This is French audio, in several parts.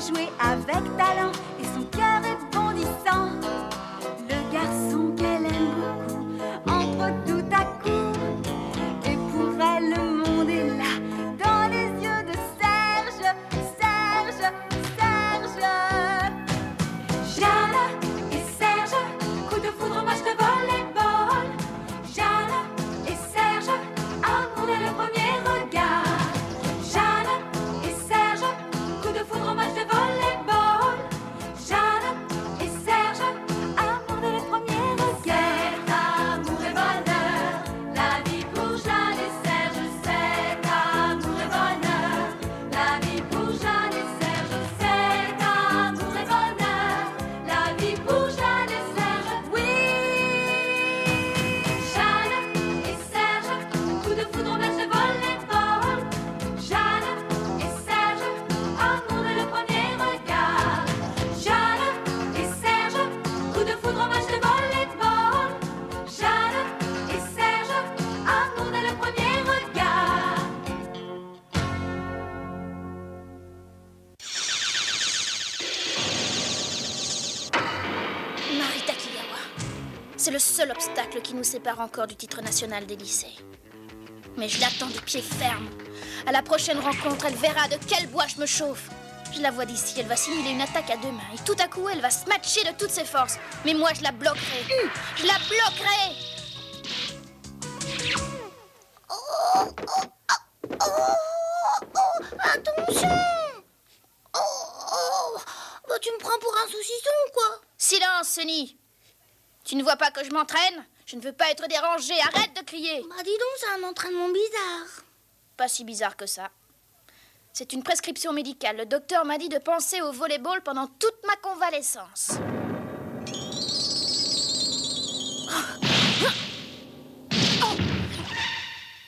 Jouer avec talent et son cœur est bondissant. Le garçon qu'elle aime beaucoup entre tout à coup. Et pour elle le monde est là dans les yeux de Serge, Serge, Serge. Jeanne et Serge, coup de foudre, match de volleyball. Jeanne et Serge, amour dès le premier regard. Jeanne et Serge, coup de foudre, match de volleyball. Jeanne et Serge, amour dès le premier regard. C'est amour et bonheur, la vie pour Jeanne et Serge. C'est amour et bonheur, la vie pour Jeanne et Serge. C'est amour et bonheur, la vie pour Jeanne et Serge. Oui, Jeanne et Serge, coup de foudre, match de volleyball. Jeanne et Serge, amour dès le premier regard. Jeanne et Serge, coup de foudre, match de volleyball. Jeanne et Serge, amour dès le premier regard. Marita Kigawa. C'est le seul obstacle qui nous sépare encore du titre national des lycées. Mais je l'attends du pied ferme. À la prochaine rencontre, elle verra de quel bois je me chauffe. Je la vois d'ici, elle va simuler une attaque à deux mains. Et tout à coup, elle va se matcher de toutes ses forces. Mais moi, je la bloquerai. Je la bloquerai. Attention! Bah, tu me prends pour un saucisson, quoi. Silence, Sunny. Tu ne vois pas que je m'entraîne? Je ne veux pas être dérangée. Arrête de crier. Bah, dis donc, c'est un entraînement bizarre. Pas si bizarre que ça. C'est une prescription médicale. Le docteur m'a dit de penser au volleyball pendant toute ma convalescence.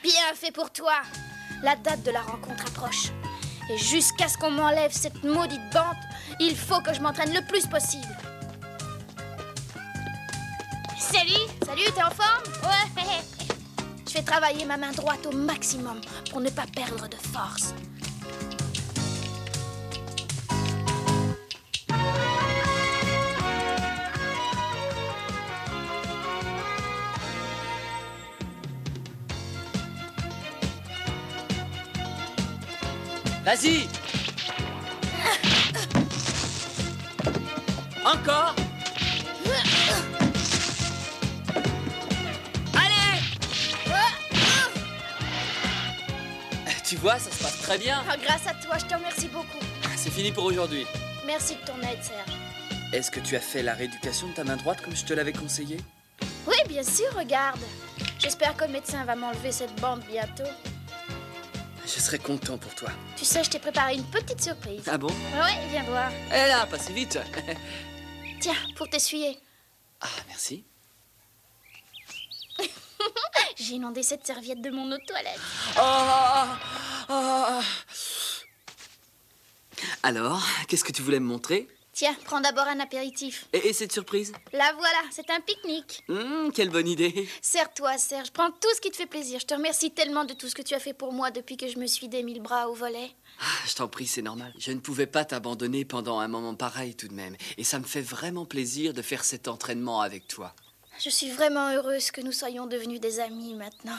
Bien fait pour toi. La date de la rencontre approche. Et jusqu'à ce qu'on m'enlève cette maudite bande, il faut que je m'entraîne le plus possible. Salut! Salut, t'es en forme? Ouais. Je vais travailler ma main droite au maximum pour ne pas perdre de force. Vas-y! Encore! Allez! Tu vois, ça se passe très bien. Oh, grâce à toi, je te remercie beaucoup. C'est fini pour aujourd'hui. Merci de ton aide, Serge. Est-ce que tu as fait la rééducation de ta main droite comme je te l'avais conseillé? Oui, bien sûr, regarde. J'espère que le médecin va m'enlever cette bande bientôt. Je serai content pour toi. Tu sais, je t'ai préparé une petite surprise. Ah bon? Ouais, viens voir. Eh là, passez vite. Tiens, pour t'essuyer. Ah, merci. J'ai inondé cette serviette de mon eau de toilette. Alors, qu'est-ce que tu voulais me montrer? Tiens, prends d'abord un apéritif. Et cette surprise? La voilà, c'est un pique-nique. Quelle bonne idée. Serre-toi, Serge, prends tout ce qui te fait plaisir. Je te remercie tellement de tout ce que tu as fait pour moi depuis que je me suis démis le bras au volet. Je t'en prie, c'est normal. Je ne pouvais pas t'abandonner pendant un moment pareil tout de même. Et ça me fait vraiment plaisir de faire cet entraînement avec toi. Je suis vraiment heureuse que nous soyons devenus des amis maintenant.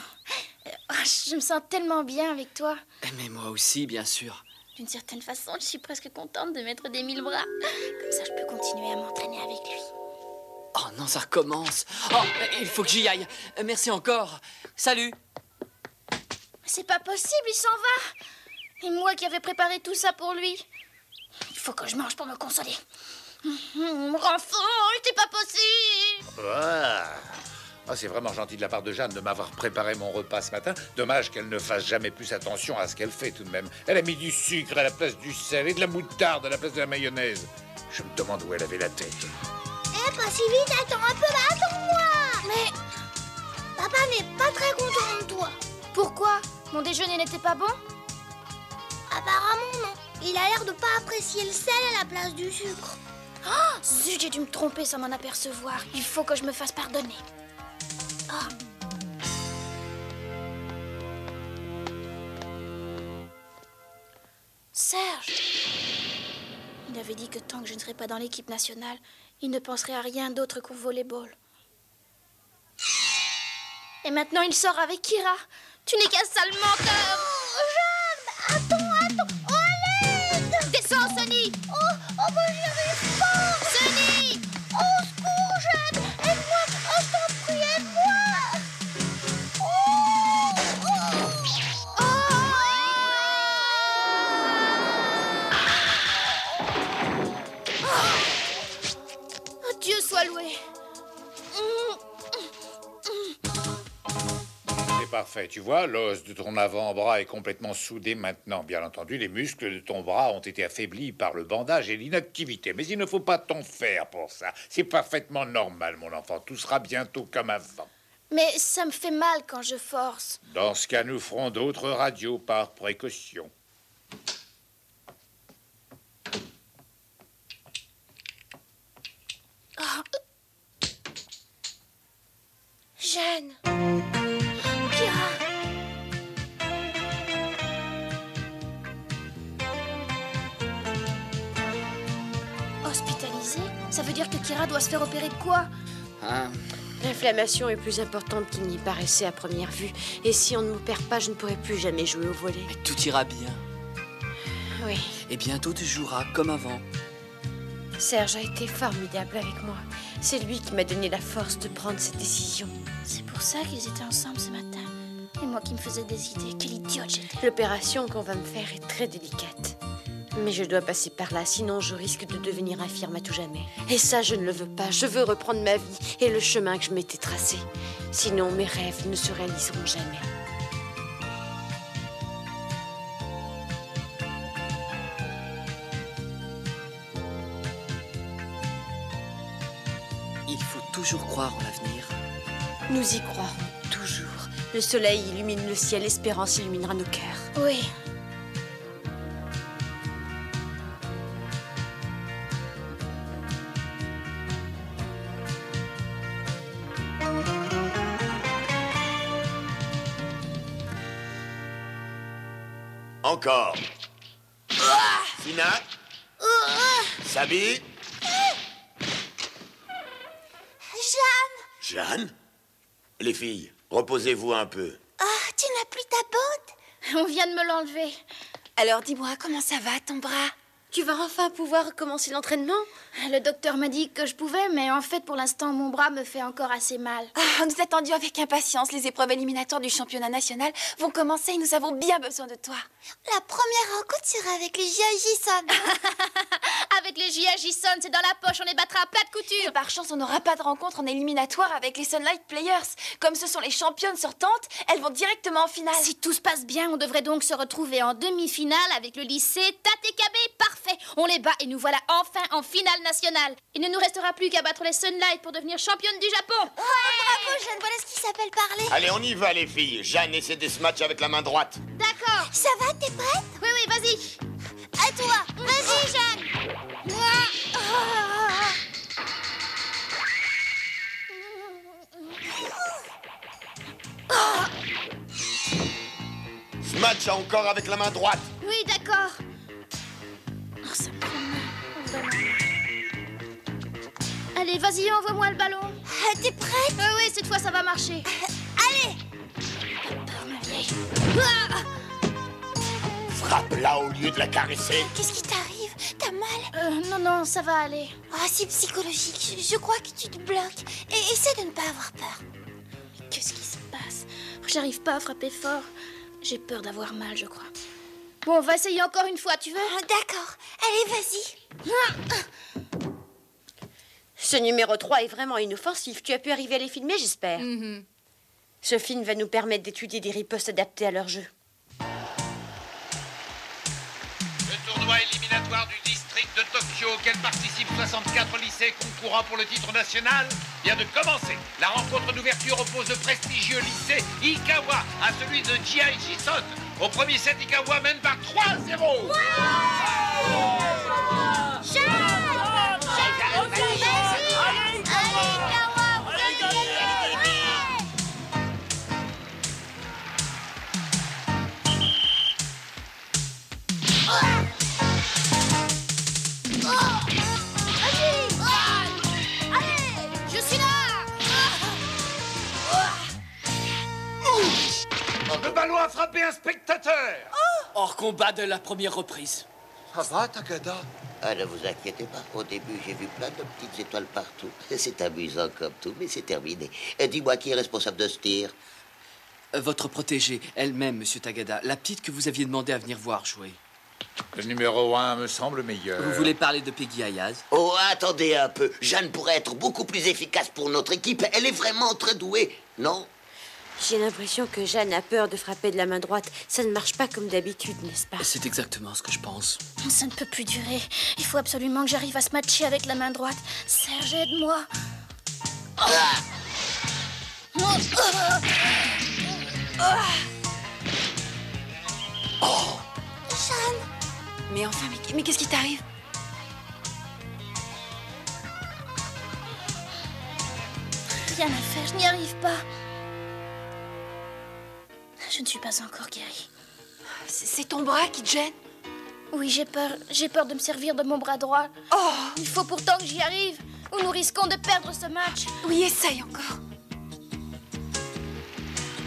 Je me sens tellement bien avec toi. Mais moi aussi, bien sûr. D'une certaine façon, je suis presque contente de m'être démis le bras. Comme ça, je peux continuer à m'entraîner avec lui. Oh non, ça recommence. Oh, il faut que j'y aille. Merci encore. Salut. Mais c'est pas possible, il s'en va. Et moi qui avais préparé tout ça pour lui. Il faut que je mange pour me consoler. Mon enfant, c'est pas possible. Ah, c'est vraiment gentil de la part de Jeanne de m'avoir préparé mon repas ce matin. Dommage qu'elle ne fasse jamais plus attention à ce qu'elle fait tout de même. Elle a mis du sucre à la place du sel et de la moutarde à la place de la mayonnaise. Je me demande où elle avait la tête. Eh, pas si vite, attends un peu, attends-moi. Mais papa n'est pas très content de toi. Pourquoi? Mon déjeuner n'était pas bon? Apparemment, non. Il a l'air de pas apprécier le sel à la place du sucre. Oh, zut, j'ai dû me tromper sans m'en apercevoir. Il faut que je me fasse pardonner. Oh. Serge! Il avait dit que tant que je ne serais pas dans l'équipe nationale, il ne penserait à rien d'autre qu'au volleyball. Et maintenant, il sort avec Kira. Tu n'es qu'un sale menteur! Oh, Jeanne, attends, oh, l'aide! Descends, Sonny! Oh, bah, j'y arrive pas! Sonny! Au secours, Jeanne! Aide-moi! Oh, je t'en prie, aide-moi! Oh, Dieu soit loué! C'est parfait, tu vois, l'os de ton avant-bras est complètement soudé maintenant. Bien entendu, les muscles de ton bras ont été affaiblis par le bandage et l'inactivité. Mais il ne faut pas t'en faire pour ça. C'est parfaitement normal, mon enfant. Tout sera bientôt comme avant. Mais ça me fait mal quand je force. Dans ce cas, nous ferons d'autres radios par précaution. Jeanne! Kira! Hospitalisée? Ça veut dire que Kira doit se faire opérer de quoi? Ah, L'inflammation est plus importante qu'il n'y paraissait à première vue. Et si on ne m'opère pas, je ne pourrai plus jamais jouer au volley. mais tout ira bien. Oui, Et bientôt, tu joueras comme avant. Serge a été formidable avec moi. C'est lui qui m'a donné la force de prendre cette décision. C'est pour ça qu'ils étaient ensemble ce matin. Et moi qui me faisais des idées, quelle idiote j'étais. L'opération qu'on va me faire est très délicate. Mais je dois passer par là, sinon je risque de devenir infirme à tout jamais. Et ça, je ne le veux pas. Je veux reprendre ma vie et le chemin que je m'étais tracé. Sinon, mes rêves ne se réaliseront jamais. Il faut toujours croire en l'avenir. Nous y croirons toujours. Le soleil illumine le ciel, l'espérance illuminera nos cœurs. Oui. Encore. Sina. Sabi. Jeanne! Jeanne. Les filles, reposez-vous un peu. Ah, tu n'as plus ta bande? On vient de me l'enlever. Alors dis-moi, comment ça va, ton bras? Tu vas enfin pouvoir recommencer l'entraînement? Le docteur m'a dit que je pouvais, mais en fait, pour l'instant, mon bras me fait encore assez mal. Nous attendions avec impatience. Les épreuves éliminatoires du championnat national vont commencer et nous avons bien besoin de toi. La première rencontre sera avec les J.A.J.son. Avec les J.A.J.son, c'est dans la poche, on les battra à plat de couture. Par chance, on n'aura pas de rencontre en éliminatoire avec les Sunlight Players. Comme ce sont les championnes sortantes, elles vont directement en finale. Si tout se passe bien, on devrait donc se retrouver en demi-finale avec le lycée Tatekabé. Parfait, on les bat et nous voilà enfin en finale nationale. Il ne nous restera plus qu'à battre les Sunlight pour devenir championne du Japon. Bravo, Jeanne, voilà ce qui s'appelle parler. Allez, on y va, les filles. Jeanne essaie de se match avec la main droite. D'accord. Ça va, t'es prête? Oui, oui, vas-y. À toi. Vas-y, Jeanne. Se match encore avec la main droite. Oui, d'accord. Oh, ça me fait mal. Vraiment. Allez, vas-y, envoie-moi le ballon. T'es prête? Oui, cette fois, ça va marcher. Allez. Pas peur, ma vieille. Frappe-la au lieu de la caresser. Qu'est-ce qui t'arrive? T'as mal? Non, non, ça va aller. Ah, c'est psychologique. Je crois que tu te bloques. Et essaie de ne pas avoir peur. Mais qu'est-ce qui se passe? J'arrive pas à frapper fort. J'ai peur d'avoir mal, je crois. Bon, on va essayer encore une fois, tu veux? D'accord. Allez, vas-y. Ce numéro 3 est vraiment inoffensif. Tu as pu arriver à les filmer, j'espère. Ce film va nous permettre d'étudier des ripostes adaptées à leur jeu. Le tournoi éliminatoire du district de Tokyo, auquel participent 64 lycées concourant pour le titre national, vient de commencer. La rencontre d'ouverture oppose le prestigieux lycée Ikawa à celui de G.I. Jison. Au premier set, Ikawa mène par 3-0. Le ballon a frappé un spectateur. Hors combat de la première reprise. Ça va, Takada? Ah, ne vous inquiétez pas. Au début, j'ai vu plein de petites étoiles partout. C'est amusant comme tout, mais c'est terminé. Dis-moi, qui est responsable de ce tir? Votre protégée, elle-même, monsieur Tagada. La petite que vous aviez demandé à venir voir jouer. Le numéro 1 me semble meilleur. Vous voulez parler de Peggy Ayaz? Oh, attendez un peu. Jeanne pourrait être beaucoup plus efficace pour notre équipe. Elle est vraiment très douée, non? J'ai l'impression que Jeanne a peur de frapper de la main droite. Ça ne marche pas comme d'habitude, n'est-ce pas? C'est exactement ce que je pense. Ça ne peut plus durer. Il faut absolument que j'arrive à se matcher avec la main droite. Serge, aide-moi. Jeanne! Mais enfin, mais qu'est-ce qui t'arrive? Rien à faire, je n'y arrive pas. Je ne suis pas encore guérie. C'est ton bras qui te gêne? Oui, j'ai peur. J'ai peur de me servir de mon bras droit. Oh! Il faut pourtant que j'y arrive, ou nous risquons de perdre ce match. Oui, essaye encore.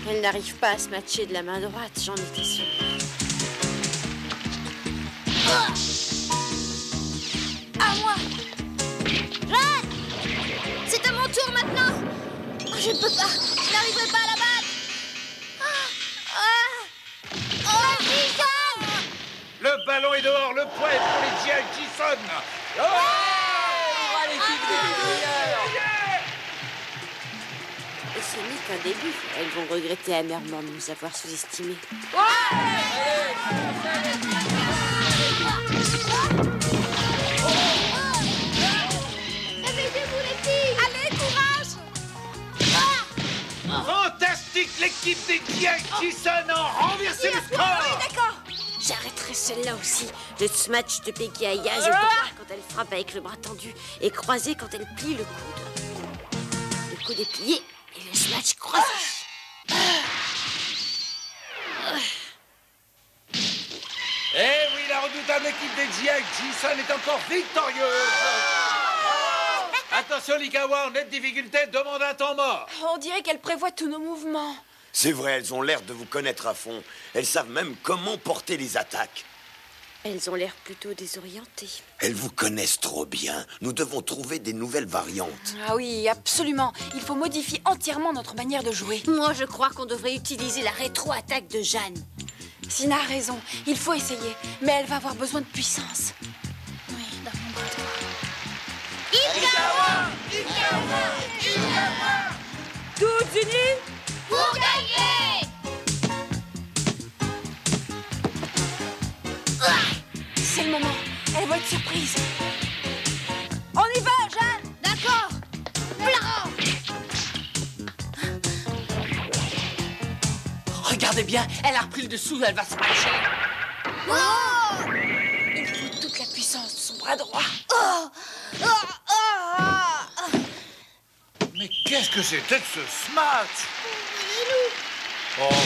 Elle n'arrive pas à se matcher de la main droite, j'en étais sûre. À moi. Jeanne! C'est à mon tour maintenant. Je ne peux pas. Je n'arriverai pas à la battre. Le ballon est dehors, le point est pour les G.I. Jison. Et ce n'est qu'un début. Elles vont regretter amèrement de nous avoir sous-estimés. Réveillez-vous, les filles! Allez, courage! Fantastique, l'équipe des G.I. Jison a renversé le score. Oui, d'accord. J'arrêterai celle-là aussi. Le smash de Peggy Ayaz, je préfère quand elle frappe avec le bras tendu et croisé quand elle plie le coude. Le coude est plié et le smash croisé. Eh oui, la redoutable équipe des G.I. Jison est encore victorieuse. Attention, l'Ikawa, en nette difficulté, demande un temps mort. On dirait qu'elle prévoit tous nos mouvements. C'est vrai, elles ont l'air de vous connaître à fond. Elles savent même comment porter les attaques. Elles ont l'air plutôt désorientées. Elles vous connaissent trop bien. Nous devons trouver des nouvelles variantes. Ah oui, absolument. Il faut modifier entièrement notre manière de jouer. Moi, je crois qu'on devrait utiliser la rétro-attaque de Jeanne. Sina a raison. Il faut essayer. Mais elle va avoir besoin de puissance. Oui, dans mon bras droit. Toutes unies Pour gagner! C'est le moment. Elle va être surprise. On y va, Jeanne! D'accord. Regardez bien, elle a repris le dessous, elle va se matcher. Il faut toute la puissance de son bras droit. Mais qu'est-ce que c'était que ce smash? Pauvre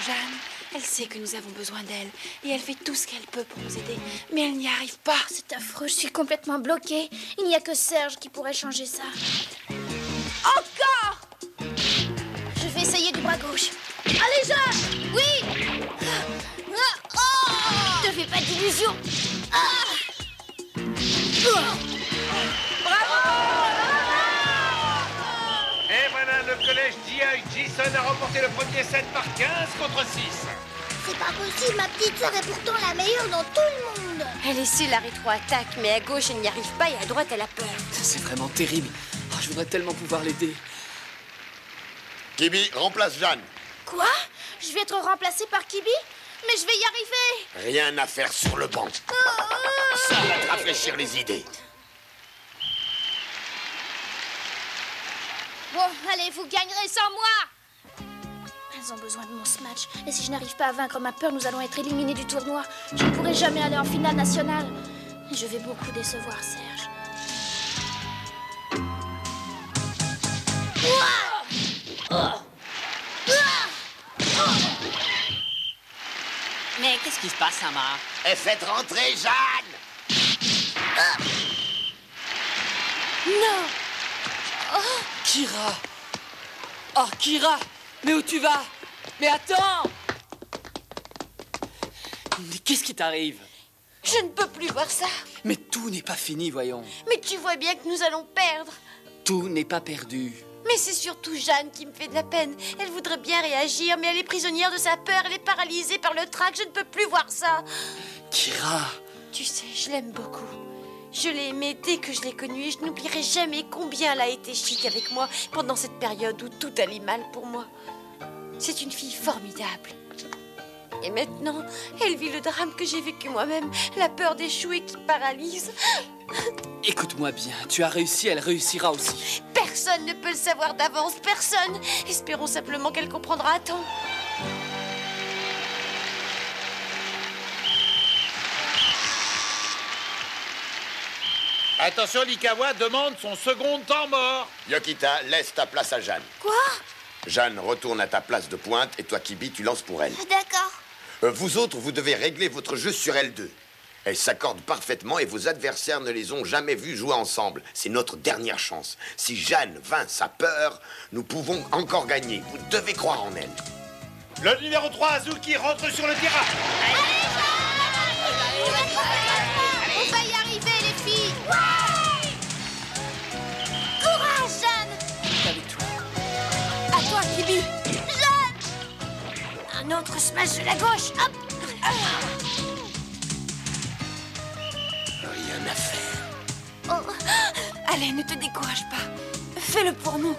Jeanne, elle sait que nous avons besoin d'elle et elle fait tout ce qu'elle peut pour nous aider, mais elle n'y arrive pas. C'est affreux, je suis complètement bloquée. Il n'y a que Serge qui pourrait changer ça. Encore! Je vais essayer du bras gauche. Allez, Jeanne! Oui! Ne fais pas d'illusions. Et voilà, le collège G.I. Jison a remporté le premier set par 15 contre 6. c'est pas possible, ma petite sœur est pourtant la meilleure dans tout le monde. Elle essaie la rétro-attaque, mais à gauche, elle n'y arrive pas et à droite, elle a peur. C'est vraiment terrible. Oh, je voudrais tellement pouvoir l'aider. Kibi, remplace Jeanne. Quoi? Je vais être remplacée par Kibi? Mais je vais y arriver. Rien à faire sur le banc. Ça va te rafraîchir les idées. Bon, allez, vous gagnerez sans moi. Elles ont besoin de mon smash. Et si je n'arrive pas à vaincre ma peur, nous allons être éliminés du tournoi. Je ne pourrai jamais aller en finale nationale. Et je vais beaucoup décevoir Serge. Mais qu'est-ce qui se passe, Sama? Faites rentrer Jeanne. Non! Kira! Oh, Kira! Mais où tu vas? Mais attends! Mais qu'est-ce qui t'arrive? Je ne peux plus voir ça. Mais tout n'est pas fini, voyons. Mais tu vois bien que nous allons perdre. Tout n'est pas perdu. Mais c'est surtout Jeanne qui me fait de la peine. Elle voudrait bien réagir, mais elle est prisonnière de sa peur. Elle est paralysée par le trac. Je ne peux plus voir ça. Kira! Tu sais, je l'aime beaucoup. Je l'ai aimée dès que je l'ai connue et je n'oublierai jamais combien elle a été chic avec moi pendant cette période où tout allait mal pour moi. C'est une fille formidable. Et maintenant, elle vit le drame que j'ai vécu moi-même, la peur d'échouer qui paralyse. Écoute-moi bien, tu as réussi, elle réussira aussi. Personne ne peut le savoir d'avance, personne. Espérons simplement qu'elle comprendra à temps. Attention, Likawa demande son second temps mort. Yokita, laisse ta place à Jeanne. Quoi? Jeanne, retourne à ta place de pointe et toi, Kibi, tu lances pour elle. D'accord. Vous autres, vous devez régler votre jeu sur L2. Elles s'accordent parfaitement et vos adversaires ne les ont jamais vues jouer ensemble. C'est notre dernière chance. Si Jeanne vainc sa peur, nous pouvons encore gagner. Vous devez croire en elle. Le numéro 3, Azuki, rentre sur le terrain. On va y arriver, les filles. Courage, Jeanne. Avec toi. À toi, Kibi. Un autre smash de la gauche. Hop. Rien à faire. Oh. Allez, ne te décourage pas. Fais-le pour nous.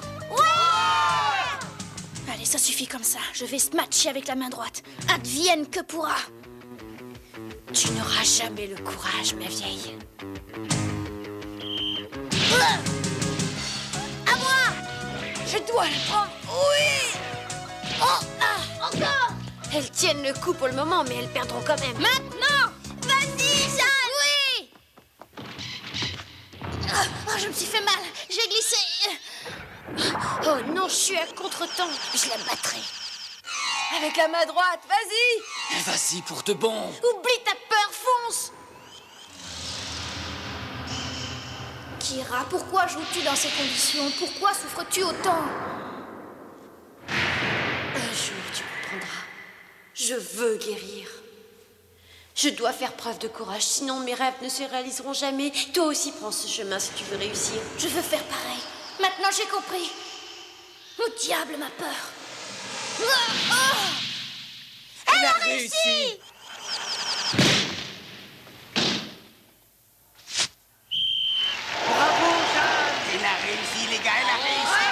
Allez, ça suffit comme ça. Je vais smatcher avec la main droite. Advienne que pourra. Tu n'auras jamais le courage, ma vieille. À moi. Je dois le prendre. Oui. Encore. Elles tiennent le coup pour le moment, mais elles perdront quand même. Maintenant! Vas-y, Jeanne. Oui! Oh, je me suis fait mal. J'ai glissé. Oh non, je suis à contre-temps. Je la battrai. Avec la main droite, vas-y. Vas-y, pour de bon. Oublie ta peur, fonce. Kira, pourquoi joues-tu dans ces conditions? Pourquoi souffres-tu autant? Un jour, tu comprendras. Je veux guérir. Je dois faire preuve de courage, sinon mes rêves ne se réaliseront jamais. Toi aussi, prends ce chemin si tu veux réussir. Je veux faire pareil. Maintenant, j'ai compris. Au diable, ma peur. Elle a réussi. Bravo, Jeanne. Elle a réussi, les gars, elle a réussi.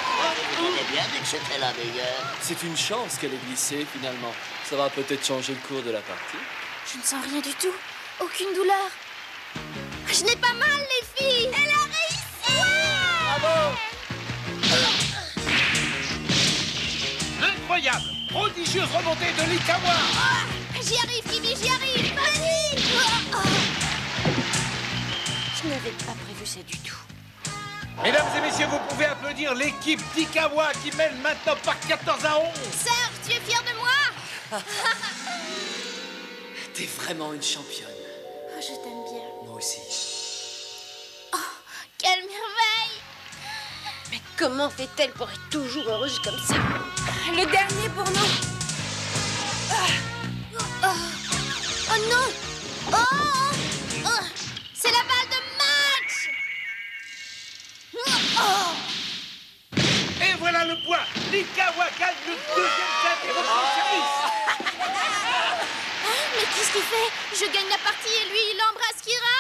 Vous avez bien dit que c'était la meilleure. C'est une chance qu'elle ait glissé, finalement. Ça va peut-être changer le cours de la partie. Je ne sens rien du tout. Aucune douleur. Je n'ai pas mal, les filles. Elle a réussi. Bravo! Incroyable. Prodigieuse remontée de Likawa. J'y arrive, Kibi, j'y arrive. Vas-y. Je n'avais pas prévu ça du tout. Mesdames et messieurs, vous pouvez applaudir l'équipe d'Ikawa qui mène maintenant par 14 à 11. Serge, tu es fier de moi? T'es vraiment une championne. Oh, je t'aime bien. Moi aussi. Oh, quelle merveille. Mais comment fait-elle pour être toujours heureuse comme ça? Le dernier pour nous. Oh non. Oh, c'est la balle de match. Et voilà le point. Likawa gagne le deuxième set et reprend le service. tu fais? Je gagne la partie et lui, il embrasse Kira?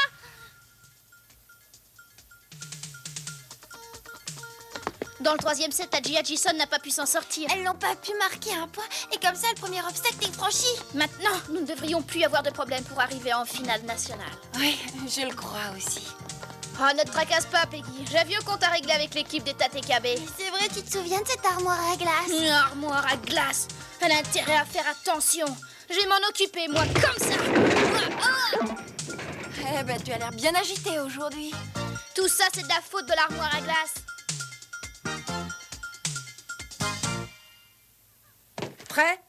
Dans le troisième set, Tadji Hutchison n'a pas pu s'en sortir. Elles n'ont pas pu marquer un point et comme ça, le premier obstacle est franchi. Maintenant, nous ne devrions plus avoir de problème pour arriver en finale nationale. Oui, je le crois aussi. Oh, ne te tracasse pas, Peggy. J'ai vu qu'on t'a réglé avec l'équipe des TKB. C'est vrai, tu te souviens de cette armoire à glace? Une armoire à glace. Elle a intérêt à faire attention. Je vais m'en occuper, moi, comme ça. Eh ben, tu as l'air bien agité aujourd'hui. Tout ça, c'est de la faute de l'armoire à glace. Prêt?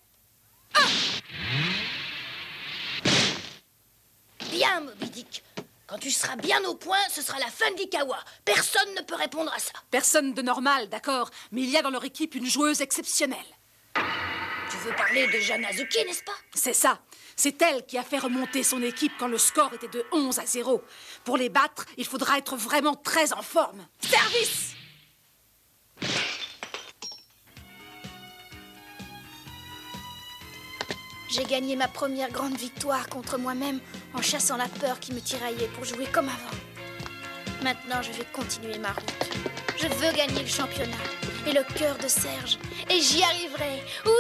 Bien, Moby Dick. Quand tu seras bien au point, ce sera la fin de l'Ikawa. Personne ne peut répondre à ça. Personne de normal, d'accord. Mais il y a dans leur équipe une joueuse exceptionnelle. Tu veux parler de Jeanne Azuki, n'est-ce pas? C'est ça. C'est elle qui a fait remonter son équipe quand le score était de 11-0. Pour les battre, il faudra être vraiment très en forme. Service! J'ai gagné ma première grande victoire contre moi-même en chassant la peur qui me tiraillait pour jouer comme avant. Maintenant, je vais continuer ma route. Je veux gagner le championnat et le cœur de Serge. Et j'y arriverai. Oui!